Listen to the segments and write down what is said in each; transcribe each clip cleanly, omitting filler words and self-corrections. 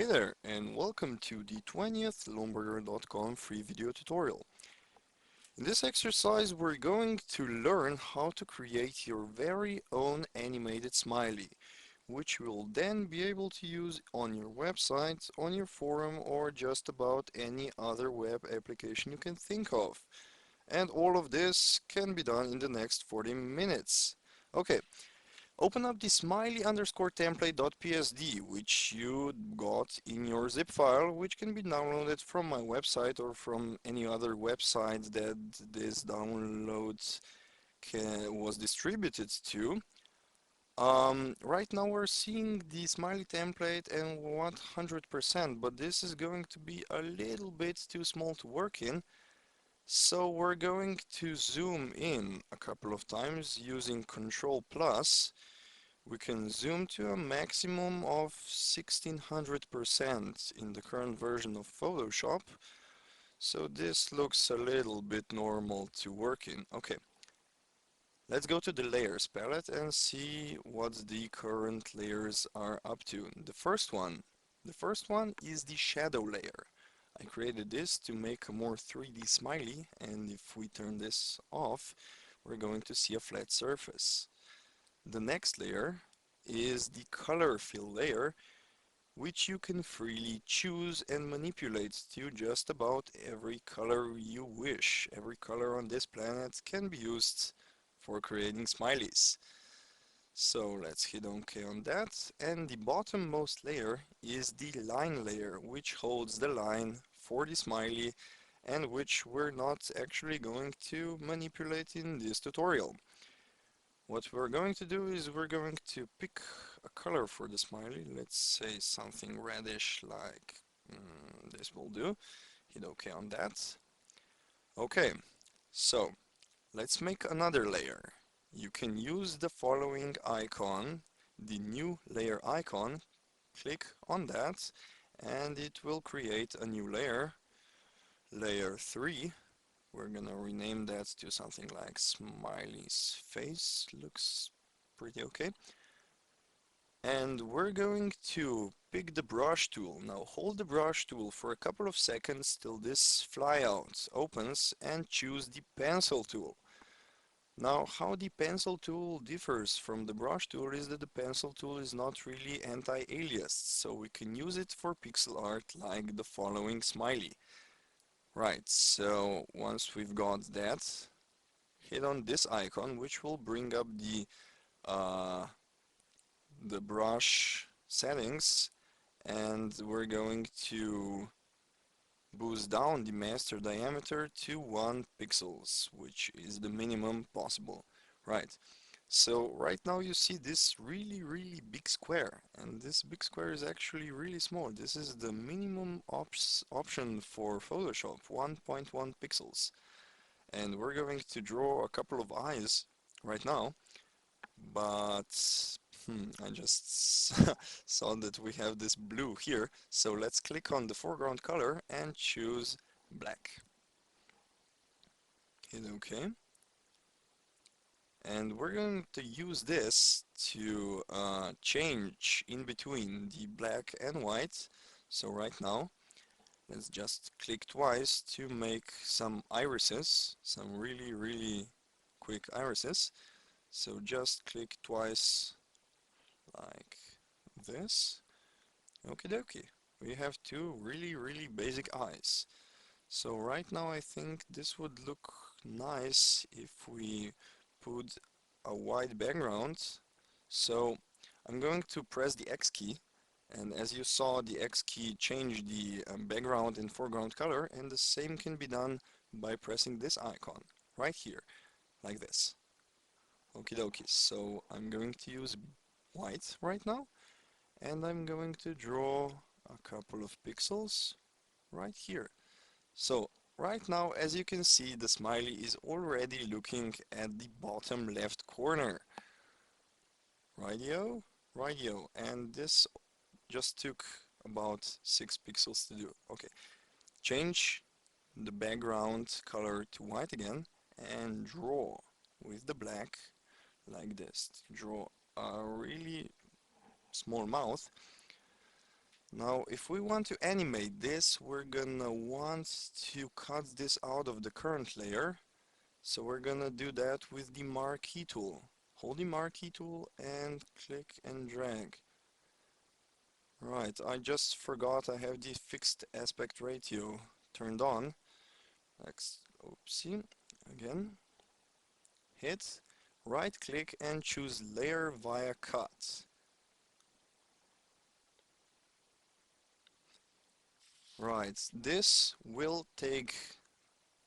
Hey there, and welcome to the 20th Lomberger.com free video tutorial. In this exercise, we're going to learn how to create your very own animated smiley, which you will then be able to use on your website, on your forum, or just about any other web application you can think of. And all of this can be done in the next 40 minutes. Okay, open up the smiley_template.psd, which you got in your zip file, which can be downloaded from my website or from any other website that this download was distributed to. Right now we're seeing the smiley template and 100%, but this is going to be a little bit too small to work in. So we're going to zoom in a couple of times using Control Plus. We can zoom to a maximum of 1600% in the current version of Photoshop. So this looks a little bit normal to work in. Okay, let's go to the layers palette and see what the current layers are up to. The first one is the shadow layer. I created this to make a more 3D smiley, and if we turn this off, we're going to see a flat surface. The next layer is the color fill layer, which you can freely choose and manipulate to just about every color you wish. Every color on this planet can be used for creating smileys. So let's hit OK on that. And the bottommost layer is the line layer, which holds the line for the smiley and which we're not actually going to manipulate in this tutorial. What we're going to do is we're going to pick a color for the smiley. Let's say something reddish like this will do. Hit OK on that. Okay, so let's make another layer. You can use the following icon, the new layer icon. Click on that and it will create a new layer, layer 3. We're gonna rename that to something like Smiley's face. Looks pretty okay. And we're going to pick the brush tool. Now hold the brush tool for a couple of seconds till this flyout opens and choose the pencil tool. Now how the pencil tool differs from the brush tool is that the pencil tool is not really anti-aliased, so we can use it for pixel art like the following smiley. Right, so once we've got that, hit on this icon, which will bring up uh, the brush settings, and we're going to boost down the master diameter to 1 pixels, which is the minimum possible. Right, so right now you see this really big square, and this big square is actually really small. This is the minimum option for Photoshop, 1.1 pixels. And we're going to draw a couple of eyes right now, but I just saw that we have this blue here, so let's click on the foreground color and choose black. Hit OK. And we're going to use this to change in between the black and white. So right now, let's just click twice to make some irises, some really quick irises. So just click twice like this. Okie dokie. We have two really basic eyes. So right now I think this would look nice if we put a white background. So I'm going to press the X key, and as you saw, the X key changed the background and foreground color, and the same can be done by pressing this icon right here, like this. Okie dokie. So I'm going to use white right now, and I'm going to draw a couple of pixels right here. So right now, as you can see, the smiley is already looking at the bottom left corner. Rightio, rightio, and this just took about 6 pixels to do. Okay, change the background color to white again and draw with the black like this. Draw a really small mouth. Now, if we want to animate this, we're gonna want to cut this out of the current layer. So we're gonna do that with the marquee tool. Hold the marquee tool and click and drag. Right, I just forgot I have the fixed aspect ratio turned on. Oopsie, again. Hit, right click and choose layer via cut. Right, this will take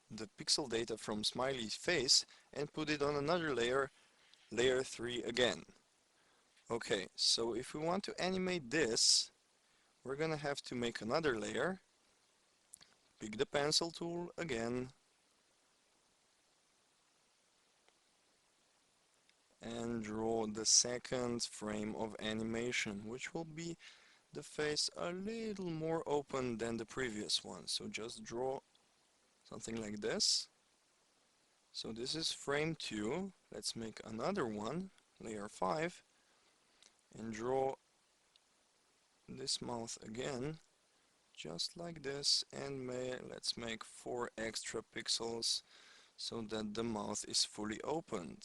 the pixel data from Smiley's face and put it on another layer, layer 3 again. Okay, so if we want to animate this, we're gonna have to make another layer, pick the pencil tool again, and draw the second frame of animation, which will be the face a little more open than the previous one. So just draw something like this. So this is frame 2. Let's make another one, layer 5, and draw this mouth again, just like this, and let's make 4 extra pixels so that the mouth is fully opened.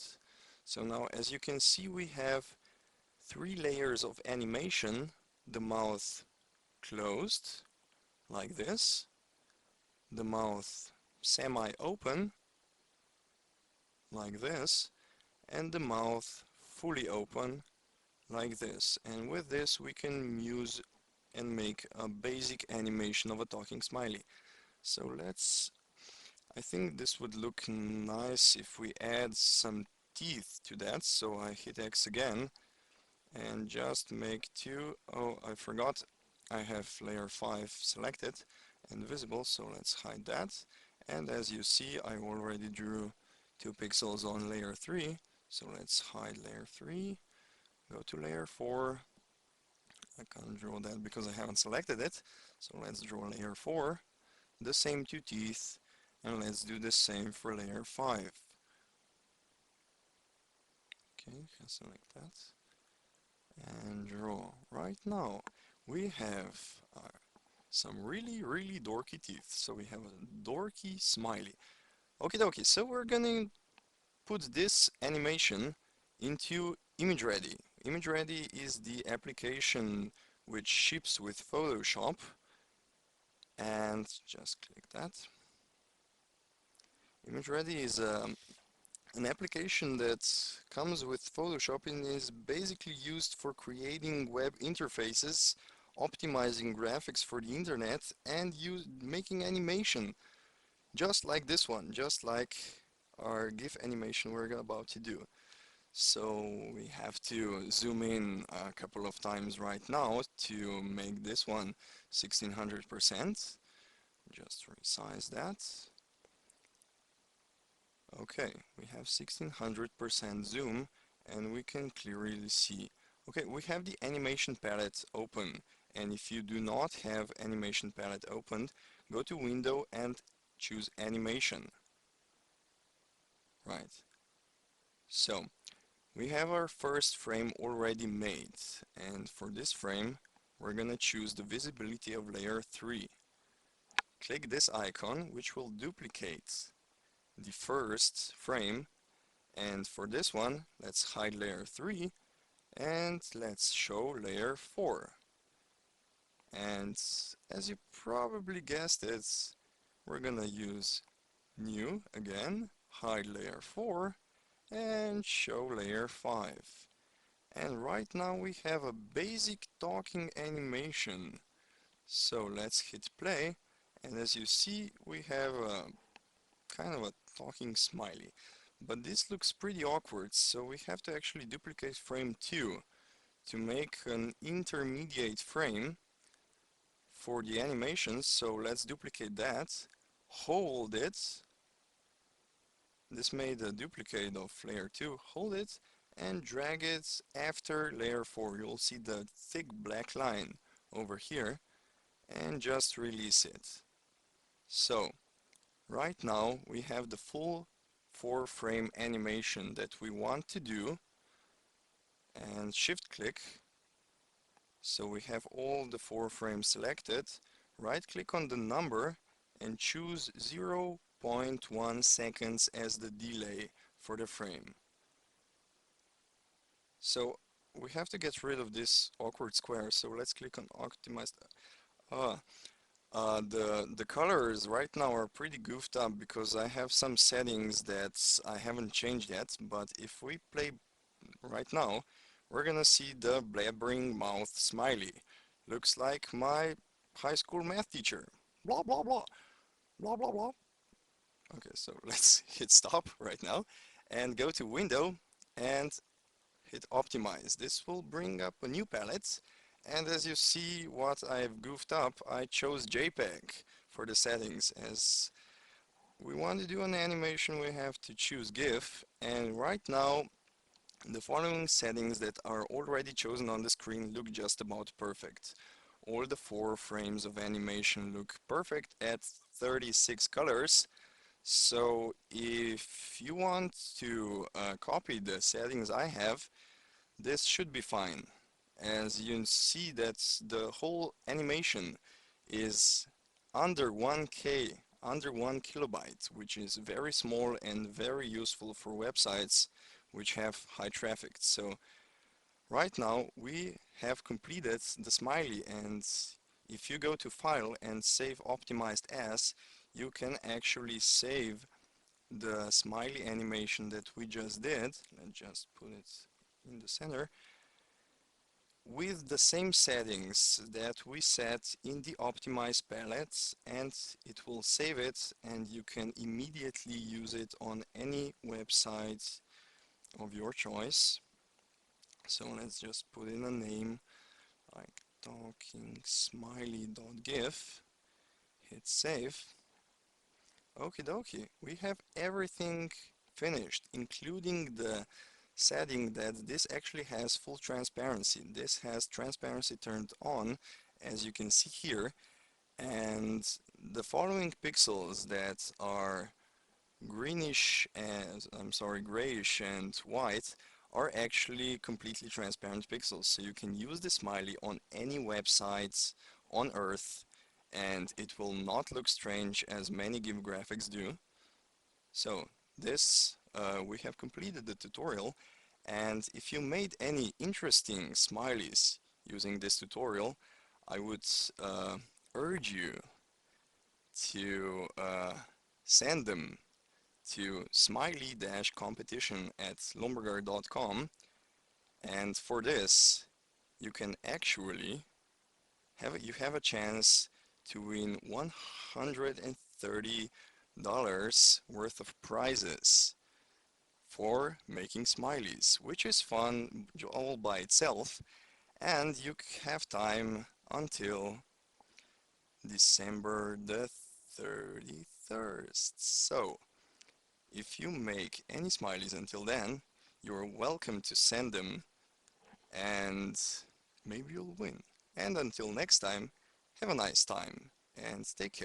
So now, as you can see, we have 3 layers of animation. The mouth closed, like this, the mouth semi-open, like this, and the mouth fully open, like this. And with this we can use and make a basic animation of a talking smiley. So I think this would look nice if we add some teeth to that. So I hit X again and just make 2. Oh, I forgot I have layer 5 selected and visible, so let's hide that. And as you see, I already drew 2 pixels on layer 3, so let's hide layer 3, go to layer 4. I can't draw that because I haven't selected it, so let's draw layer 4, the same 2 teeth, and let's do the same for layer 5. Okay, select that and draw. Right now we have some really dorky teeth. So we have a dorky smiley. Okie dokie, so we're gonna put this animation into ImageReady. ImageReady is the application which ships with Photoshop, and just click that. ImageReady is an application that comes with Photoshop and is basically used for creating web interfaces, optimizing graphics for the internet, and making animation, just like this one, just like our GIF animation we're about to do. So we have to zoom in a couple of times right now to make this one 1600%. Just resize that. Okay, we have 1600% zoom and we can clearly see. Okay, we have the animation palette open, and if you do not have animation palette opened, go to Window and choose Animation. Right. So we have our first frame already made, and for this frame we're gonna choose the visibility of layer 3. Click this icon, which will duplicate the first frame, and for this one let's hide layer 3 and let's show layer 4. And as you probably guessed it, we're gonna use new again, hide layer 4 and show layer 5. And right now we have a basic talking animation. So let's hit play, and as you see we have a kind of a talking smiley. But this looks pretty awkward, so we have to actually duplicate frame 2 to make an intermediate frame for the animation. So let's duplicate that, hold it. This made a duplicate of layer 2, hold it and drag it after layer 4. You'll see the thick black line over here, and just release it. So right now we have the full 4-frame animation that we want to do, and shift click So we have all the 4 frames selected. Right click on the number and choose 0.1 seconds as the delay for the frame. So we have to get rid of this awkward square, so let's click on optimize. Ah, the colors right now are pretty goofed up because I have some settings that I haven't changed yet, but if we play right now, we're gonna see the blabbering mouth smiley. Looks like my high school math teacher. Blah blah blah, blah blah blah. Okay, so let's hit stop right now and go to window and hit optimize. This will bring up a new palette, and as you see what I've goofed up, I chose JPEG for the settings. As we want to do an animation, we have to choose GIF, and right now the following settings that are already chosen on the screen look just about perfect. All the 4 frames of animation look perfect at 36 colors. So if you want to copy the settings I have, this should be fine. As you can see that the whole animation is under 1K, under 1 kilobyte, which is very small and very useful for websites which have high traffic. So right now we have completed the smiley, and if you go to File and Save Optimized As, you can actually save the smiley animation that we just did. Let's just put it in the center with the same settings that we set in the optimized palettes, and it will save it and you can immediately use it on any website of your choice. So let's just put in a name like talkingsmiley.gif, hit save. Okie dokie, we have everything finished, including the setting that this actually has full transparency. This has transparency turned on, as you can see here, and the following pixels that are greenish and, grayish and white are actually completely transparent pixels. So you can use the smiley on any websites on Earth and it will not look strange as many GIF graphics do. So this, we have completed the tutorial, and if you made any interesting smileys using this tutorial, I would urge you to send them to smiley-competition@lomberger.com, and for this you can actually have a chance to win $130 worth of prizes for making smileys, which is fun all by itself, and you have time until December the 31st. So if you make any smileys until then, you're welcome to send them and maybe you'll win. And until next time, have a nice time and take care.